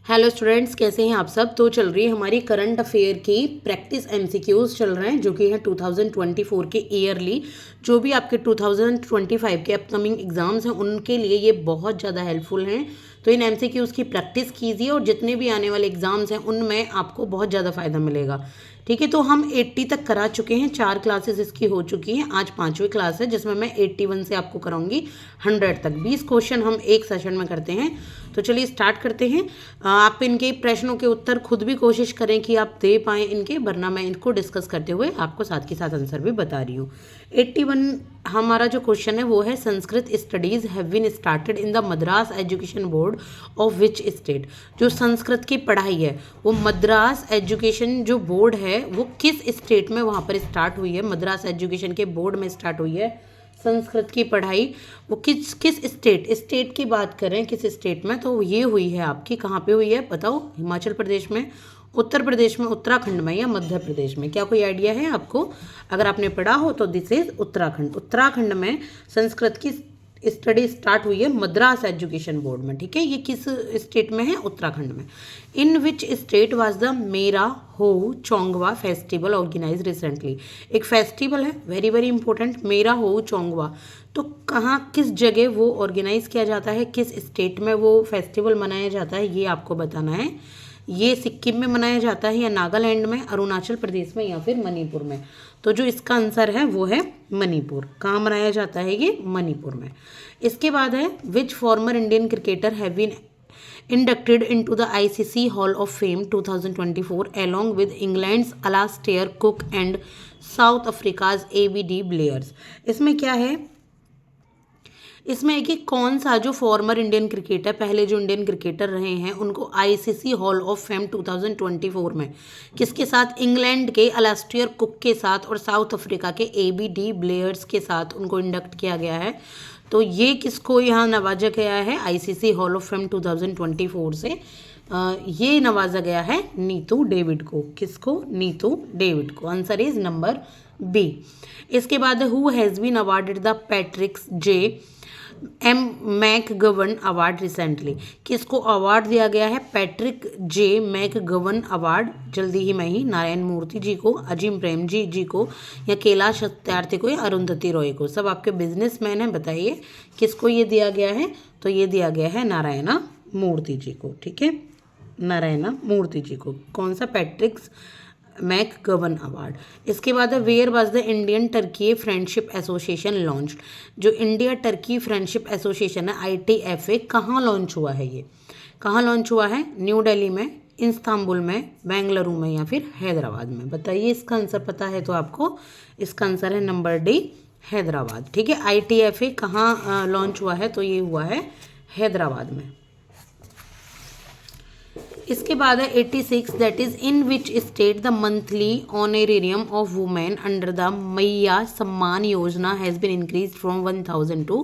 Hello students, कैसे हैं आप सब। तो चल रही है हमारी करंट अफेयर की प्रैक्टिस एमसीक्यूज चल रहे हैं जो कि है 2024 के ईयरली। जो भी आपके 2025 के अपकमिंग एग्जाम्स हैं उनके लिए ये बहुत ज़्यादा हेल्पफुल हैं। तो इन एमसीक्यूज की प्रैक्टिस कीजिए और जितने भी आने वाले एग्जाम्स हैं उनमें आपको बहुत ज़्यादा फ़ायदा मिलेगा। ठीक है, तो हम 80 तक करा चुके हैं, 4 क्लासेस इसकी हो चुकी हैं। आज 5वीं क्लास है जिसमें मैं 81 से आपको कराऊंगी 100 तक। 20 क्वेश्चन हम एक सेशन में करते हैं। तो चलिए स्टार्ट करते हैं। आप इनके प्रश्नों के उत्तर खुद भी कोशिश करें कि आप दे पाएँ इनके, वरना मैं इनको डिस्कस करते हुए आपको साथ के साथ आंसर भी बता रही हूँ। 81 हमारा जो क्वेश्चन है वो है, Sanskrit studies have been started in the Madras education board of which state. जो संस्कृत की पढ़ाई है वो मद्रास एजुकेशन जो बोर्ड है वो किस स्टेट में वहाँ पर स्टार्ट हुई है। मद्रास एजुकेशन के बोर्ड में स्टार्ट हुई है संस्कृत की पढ़ाई। वो किस किस स्टेट की बात करें, किस स्टेट में, तो ये हुई है आपकी, कहाँ पे हुई है बताओ। हिमाचल प्रदेश में, उत्तर प्रदेश में, उत्तराखंड में या मध्य प्रदेश में। क्या कोई आइडिया है आपको? अगर आपने पढ़ा हो तो दिस इज उत्तराखंड। उत्तराखंड में संस्कृत की स्टडी स्टार्ट हुई है मद्रास एजुकेशन बोर्ड में। ठीक है, ये किस स्टेट में है? उत्तराखंड में। इन विच स्टेट वाज द मेरा हो चोंगवा फेस्टिवल ऑर्गेनाइज रिसेंटली। एक फेस्टिवल है, वेरी वेरी इंपॉर्टेंट, मेरा हो चोंगवा। तो कहाँ, किस जगह वो ऑर्गेनाइज किया जाता है, किस स्टेट में वो फेस्टिवल मनाया जाता है, ये आपको बताना है। ये सिक्किम में मनाया जाता है या नागालैंड में, अरुणाचल प्रदेश में या फिर मणिपुर में। तो जो इसका आंसर है वो है मणिपुर। कहाँ मनाया जाता है ये? मणिपुर में। इसके बाद है, which former Indian cricketer have been inducted into the ICC Hall of Fame 2024 along with England's Alastair Cook and South Africa's AB de Villiers। इसमें क्या है? इसमें है कि कौन सा जो फॉर्मर इंडियन क्रिकेटर, पहले जो इंडियन क्रिकेटर रहे हैं, उनको आईसीसी हॉल ऑफ फेम 2024 में किसके साथ? इंग्लैंड के अलास्टियर कुक के साथ और साउथ अफ्रीका के एबी डी ब्लेयर्स के साथ उनको इंडक्ट किया गया है। तो ये किसको यहाँ नवाजा गया है आईसीसी हॉल ऑफ फेम 2024 से? ये नवाजा गया है नीतू डेविड को। किसको? नीतू डेविड को। Answer is number B. इसके बाद who has been awarded the Patricks J M McGowan award recently. किसको अवार्ड दिया गया है? पैट्रिक जे मैकगवन अवार्ड जल्दी ही में ही। नारायण मूर्ति जी को, अजीम प्रेम जी को, या कैलाश सत्यार्थी को, या अरुंधति रॉय को। सब आपके बिजनेसमैन हैं, बताइए किसको ये दिया गया है? तो ये दिया गया है नारायणा मूर्ति जी को। ठीक है, नारायणा मूर्ति जी को। कौन सा? Patricks McGowan award. इसके बाद है, where was the Indian Turkey friendship association launch. जो इंडिया टर्की फ्रेंडशिप एसोसिएशन है ITFA, कहाँ लॉन्च हुआ है? ये कहाँ लॉन्च हुआ है? न्यू दिल्ली में, इस्तांबुल में, बेंगलुरु में या फिर हैदराबाद में। बताइए, इसका आंसर पता है तो आपको। इसका आंसर है नंबर डी, हैदराबाद। ठीक है, ITFA कहाँ लॉन्च हुआ है? तो ये हुआ है हैदराबाद में। इसके बाद है 86, that is in which state the monthly honorarium of women under the Maiya Samman Yojana has been increase from 1000 to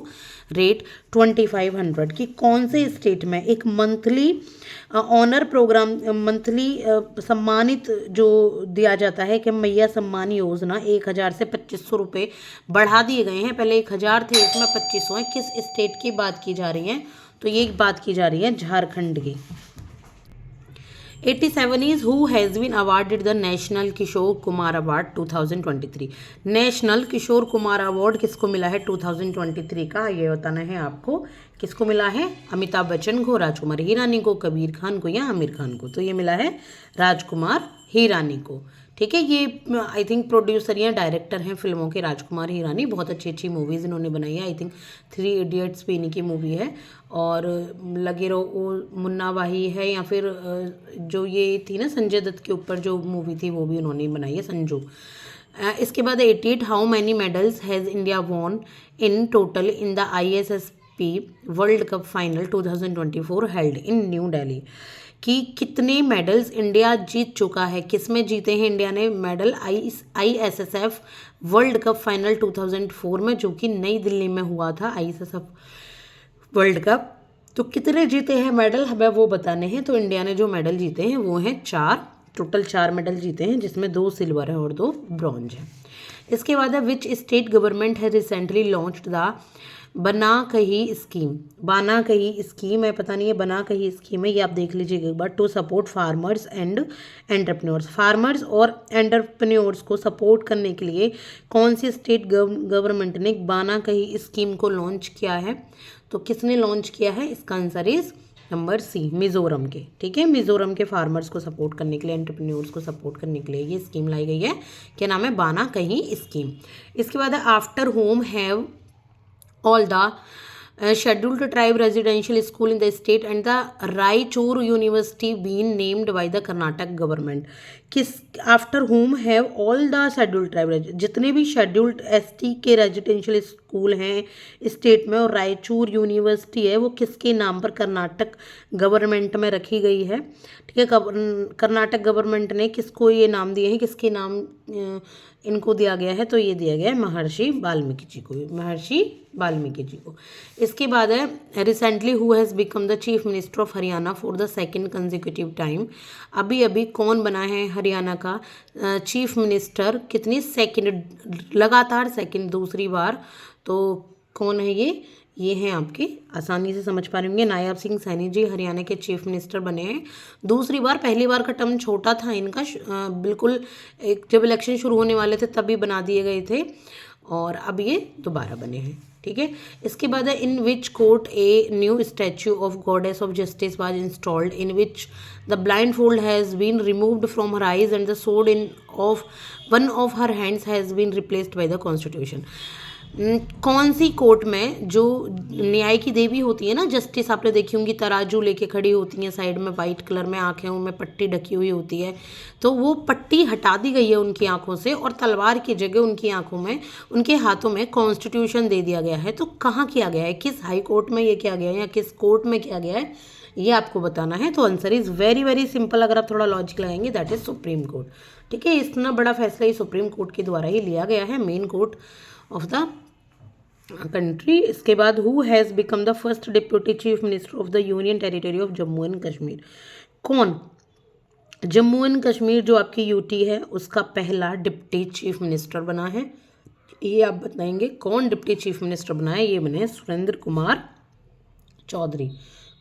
rate 2500। कि कौन से स्टेट में एक मंथली ऑनर प्रोग्राम, मंथली सम्मानित जो दिया जाता है कि मैया सम्मान योजना 1000 से 2500 रुपये बढ़ा दिए गए हैं। पहले 1000 थे, इसमें 2500 हैं। किस स्टेट की बात की जा रही है? तो ये बात की जा रही है झारखंड की। 87 is who has been awarded the National Kishore Kumar award 2023। National Kishore Kumar award किसको मिला है 2023 का? ये बताना है आपको। किसको मिला है? अमिताभ बच्चन को, राजकुमार हिरानी को, कबीर खान को या आमिर खान को। तो ये मिला है राजकुमार हिरानी को। ठीक है, ये आई थिंक प्रोड्यूसर या डायरेक्टर हैं फिल्मों के, राजकुमार हिरानी। बहुत अच्छी अच्छी मूवीज़ इन्होंने बनाई है। आई थिंक 3 इडियट्स भी इन्हीं की मूवी है, और लगे रहो मुन्ना भाई है, या फिर जो ये थी ना संजय दत्त के ऊपर जो मूवी थी वो भी उन्होंने बनाई है, संजू। इसके बाद 88, how many medals has India won in total in the ISSP world cup final 2024 held in new Delhi. कि कितने मेडल्स इंडिया जीत चुका है? किस में जीते हैं इंडिया ने medal? ISSF world cup final 2004 में, जो कि नई दिल्ली में हुआ था ISSF वर्ल्ड कप। तो कितने जीते हैं मेडल, हमें वो बताने हैं। तो इंडिया ने जो मेडल जीते हैं वो हैं 4, टोटल 4 मेडल जीते हैं, जिसमें 2 सिल्वर है और 2 ब्रॉन्ज है। इसके बाद है, विच स्टेट गवर्नमेंट है रिसेंटली लॉन्च्ड द बना कही स्कीम, बना कही स्कीम है, पता नहीं है बना कही स्कीम है, ये आप देख लीजिएगा एक बार। To support farmers and entrepreneurs, farmers और एंटरप्रेन्योर्स को सपोर्ट करने के लिए कौन सी स्टेट गवर्नमेंट ने बना कही स्कीम को लॉन्च किया है? तो किसने लॉन्च किया है? इसका answer is number C, Mizoram के। ठीक है, मिजोरम के फार्मर्स को सपोर्ट करने के लिए, एंटरप्रेन्योर्स को सपोर्ट करने के लिए ये स्कीम लाई गई है। क्या नाम है? बना कही स्कीम। इसके बाद है after home have all the scheduled tribe residential school in the state and the Raichur University been named by the Karnataka government। किस after home have all the scheduled tribe, जितने भी शेड्यूल्ड एसटी के residential school हैं state में और Raichur university है वो किसके नाम पर कर्नाटक गवर्नमेंट में रखी गई है? ठीक है, कर्नाटक गवर्नमेंट ने किसको ये नाम दिए हैं, किसके नाम इनको दिया गया है? तो ये दिया गया है महर्षि वाल्मीकि जी को, महर्षि वाल्मीकि जी को। इसके बाद है recently who has become the chief minister of Haryana for the second consecutive time. अभी अभी कौन बना है हरियाणा का चीफ मिनिस्टर? कितनी सेकंड लगातार सेकंड, दूसरी बार। तो कौन है ये हैं आपके, आसानी से समझ पा रहे होंगे, नायब सिंह सैनी जी हरियाणा के चीफ मिनिस्टर बने हैं दूसरी बार। पहली बार का टर्म छोटा था इनका, बिल्कुल एक जब इलेक्शन शुरू होने वाले थे तभी बना दिए गए थे और अब ये दोबारा बने हैं। ठीक है, इसके बाद है in which court a new statue of goddess of justice was installed in which the blindfold has been removed from her eyes and the sword in of one of her hands has been replaced by the constitution. कौन सी court में जो न्याय की देवी होती है ना, justice, आपने देखी होंगी तराजू लेके खड़ी होती हैं, साइड में वाइट कलर में आंखें उनमें पट्टी ढकी हुई होती है, तो वो पट्टी हटा दी गई है उनकी आंखों से और तलवार की जगह उनकी आंखों में, उनके हाथों में कॉन्स्टिट्यूशन दे दिया गया है। तो कहाँ किया गया है, किस हाई कोर्ट में ये किया गया है या किस कोर्ट में किया गया है, ये आपको बताना है। तो answer is very very simple, अगर आप थोड़ा लॉजिक लगाएंगे, दैट इज़ सुप्रीम कोर्ट। ठीक है, इतना बड़ा फैसला ही सुप्रीम कोर्ट के द्वारा ही लिया गया है, main court of the country. इसके बाद who has become the first deputy chief minister of the union territory of Jammu and Kashmir. कौन जम्मू एंड कश्मीर जो आपकी यूटी है उसका पहला डिप्टी चीफ मिनिस्टर बना है? ये आप बताएंगे कौन डिप्टी चीफ मिनिस्टर बना है? ये बने सुरेंद्र कुमार चौधरी।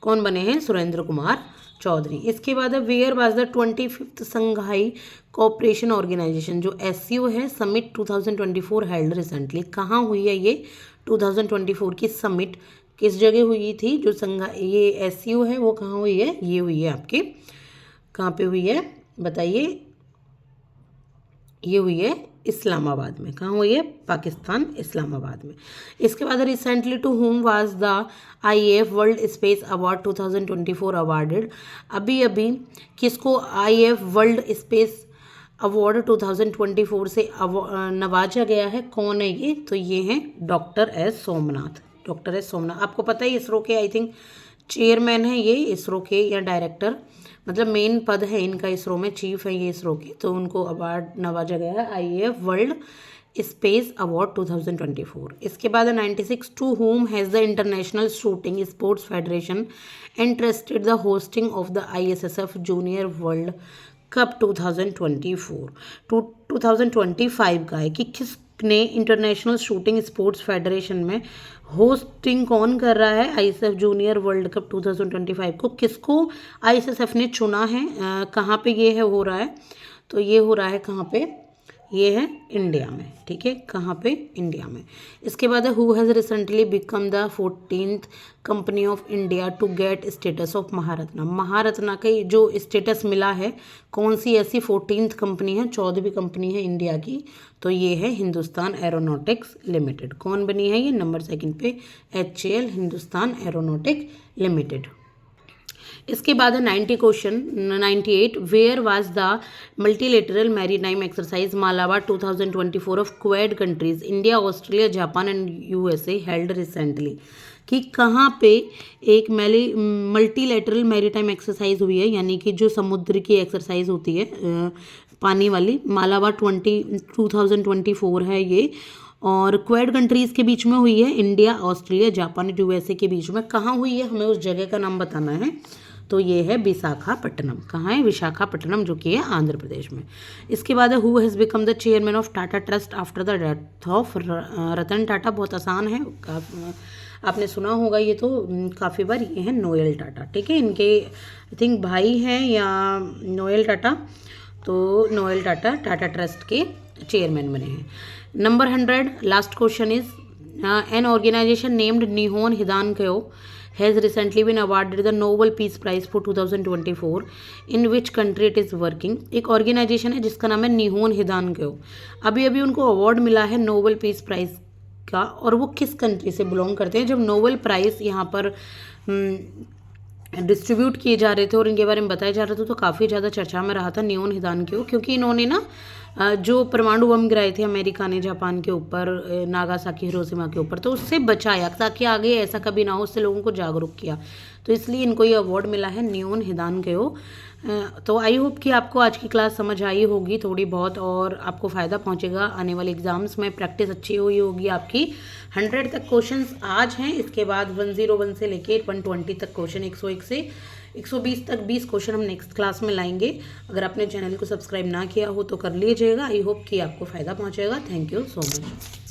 कौन बने हैं? सुरेंद्र कुमार चौधरी। इसके बाद है where was the 25th Shanghai cooperation organisation, जो एससीओ है, समिट 2024 हेल्ड रिसेंटली। कहाँ हुई है ये 2024 की समिट, किस जगह हुई थी? जो ये एससीओ है वो कहाँ हुई है? ये हुई है आपके, कहाँ पे हुई है बताइए? ये हुई है इस्लामाबाद में। कहाँ हुई है? पाकिस्तान, इस्लामाबाद में। इसके बाद recently to whom was the IAF world space award 2024 awarded. अभी अभी किसको आईएएफ वर्ल्ड स्पेस अवार्ड 2024 से नवाजा गया है? कौन है ये? तो ये हैं doctor S Somnath. Doctor S Somnath, आपको पता है इसरो के आई थिंक चेयरमैन है ये, इसरो के, या डायरेक्टर, मतलब मेन पद है इनका इसरो में, चीफ है ये इसरो के। तो उनको अवार्ड नवाजा गया है आईएएफ वर्ल्ड स्पेस अवार्ड 2024। इसके बाद 96 to whom has the international shooting sports federation entrusted the hosting of the ISSF junior world cup 2024। 2025 का है कि किसने इंटरनेशनल शूटिंग स्पोर्ट्स फेडरेशन में होस्टिंग कौन कर रहा है आईएसएफ जूनियर वर्ल्ड कप 2025 को? किसको आईएसएसएफ ने चुना है? कहाँ पे ये है हो रहा है? तो ये हो रहा है कहाँ पे? ये है इंडिया में। ठीक है, कहाँ पे? इंडिया में। इसके बाद है who has recently become the 14th company of India to get status of Maharatna. Maharatna का जो स्टेटस मिला है, कौन सी ऐसी 14th कंपनी है, 14वीं कंपनी है इंडिया की? तो ये है हिंदुस्तान एरोनॉटिक्स लिमिटेड। कौन बनी है ये? नंबर 2 पे HAL, हिंदुस्तान एरोनॉटिक लिमिटेड। इसके बाद है 90 question 98 where was the multilateral maritime exercise Malabar 2024 of quad countries India, Australia, Japan and USA held recently. कि कहाँ पे एक मल्टीलेटरल मैरीटाइम एक्सरसाइज हुई है, यानी कि जो समुद्र की एक्सरसाइज होती है पानी वाली, मालाबार 2024 है ये, और क्वेड कंट्रीज़ के बीच में हुई है, इंडिया, ऑस्ट्रेलिया, जापान, यूएसए के बीच में। कहाँ हुई है हमें उस जगह का नाम बताना है। तो ये है विशाखापट्टनम। कहाँ है? विशाखापट्टनम, जो कि है आंध्र प्रदेश में। इसके बाद है who has become the chairman of Tata Trust after the death of Ratan Tata. बहुत आसान है, आपने सुना होगा ये तो काफ़ी बार। ये है नोएल टाटा, ठीक है। इनके आई थिंक भाई हैं या नोएल टाटा, तो नोएल टाटा टाटा ट्रस्ट के चेयरमैन बने हैं। Number 100 last question is an organization named Nihon Hidankyo has recently been awarded the Nobel Peace Prize for 2024. In which country it is working? एक ऑर्गेनाइजेशन है जिसका नाम है निहोन हिदानक्यो। अभी अभी उनको अवार्ड मिला है नोबेल पीस प्राइज का, और वो किस कंट्री से बिलोंग करते हैं? जब नोबेल प्राइज़ यहाँ पर डिस्ट्रीब्यूट किए जा रहे थे और इनके बारे में बताया जा रहा था, तो काफ़ी ज़्यादा चर्चा में रहा था निहोन हिदानक्यो, क्योंकि इन्होंने ना जो परमाणु बम गिराए थे अमेरिका ने जापान के ऊपर, नागासाकी हिरोशिमा के ऊपर, तो उससे बचाया ताकि आगे ऐसा कभी ना हो, उससे लोगों को जागरूक किया, तो इसलिए इनको ये अवार्ड मिला है निहोन हिदानक्यो। तो आई होप कि आपको आज की क्लास समझ आई होगी थोड़ी बहुत, और आपको फ़ायदा पहुंचेगा आने वाले एग्जाम्स में। प्रैक्टिस अच्छी हुई होगी आपकी। 100 तक क्वेश्चंस आज हैं, इसके बाद 101 से लेके 120 तक क्वेश्चन, 101 से 120 तक 20 क्वेश्चन हम नेक्स्ट क्लास में लाएंगे। अगर आपने चैनल को सब्सक्राइब ना किया हो तो कर लीजिएगा। आई होप कि आपको फ़ायदा पहुंचेगा। Thank you so much.